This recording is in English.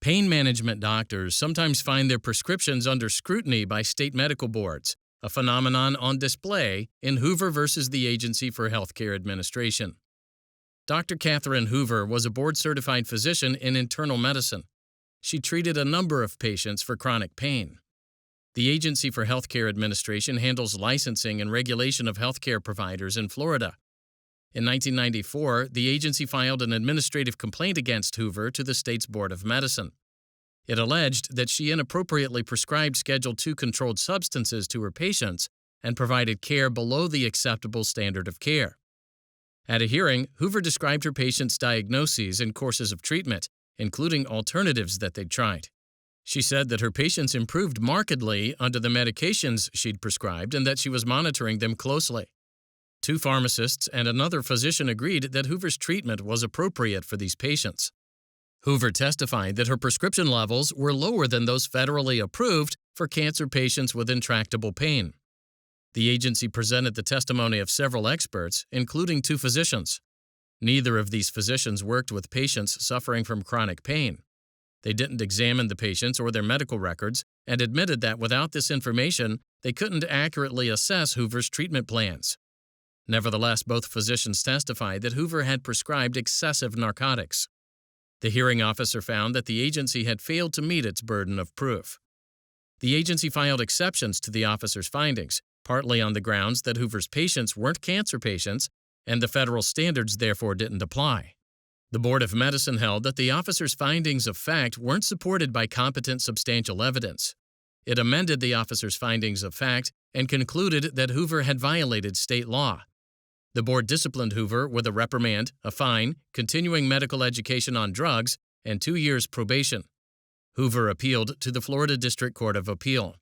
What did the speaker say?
Pain management doctors sometimes find their prescriptions under scrutiny by state medical boards, a phenomenon on display in Hoover versus the Agency for Healthcare Administration. Dr. Katherine Hoover was a board-certified physician in internal medicine. She treated a number of patients for chronic pain. The Agency for Healthcare Administration handles licensing and regulation of healthcare providers in Florida. In 1994, the agency filed an administrative complaint against Hoover to the state's Board of Medicine. It alleged that she inappropriately prescribed Schedule II controlled substances to her patients and provided care below the acceptable standard of care. At a hearing, Hoover described her patients' diagnoses and courses of treatment, including alternatives that they'd tried. She said that her patients improved markedly under the medications she'd prescribed and that she was monitoring them closely. 2 pharmacists and another physician agreed that Hoover's treatment was appropriate for these patients. Hoover testified that her prescription levels were lower than those federally approved for cancer patients with intractable pain. The agency presented the testimony of several experts, including 2 physicians. Neither of these physicians worked with patients suffering from chronic pain. They didn't examine the patients or their medical records and admitted that without this information, they couldn't accurately assess Hoover's treatment plans. Nevertheless, both physicians testified that Hoover had prescribed excessive narcotics. The hearing officer found that the agency had failed to meet its burden of proof. The agency filed exceptions to the officer's findings, partly on the grounds that Hoover's patients weren't cancer patients and the federal standards therefore didn't apply. The Board of Medicine held that the officer's findings of fact weren't supported by competent substantial evidence. It amended the officer's findings of fact and concluded that Hoover had violated state law. The board disciplined Hoover with a reprimand, a fine, continuing medical education on drugs, and 2 years probation. Hoover appealed to the Florida District Court of Appeal.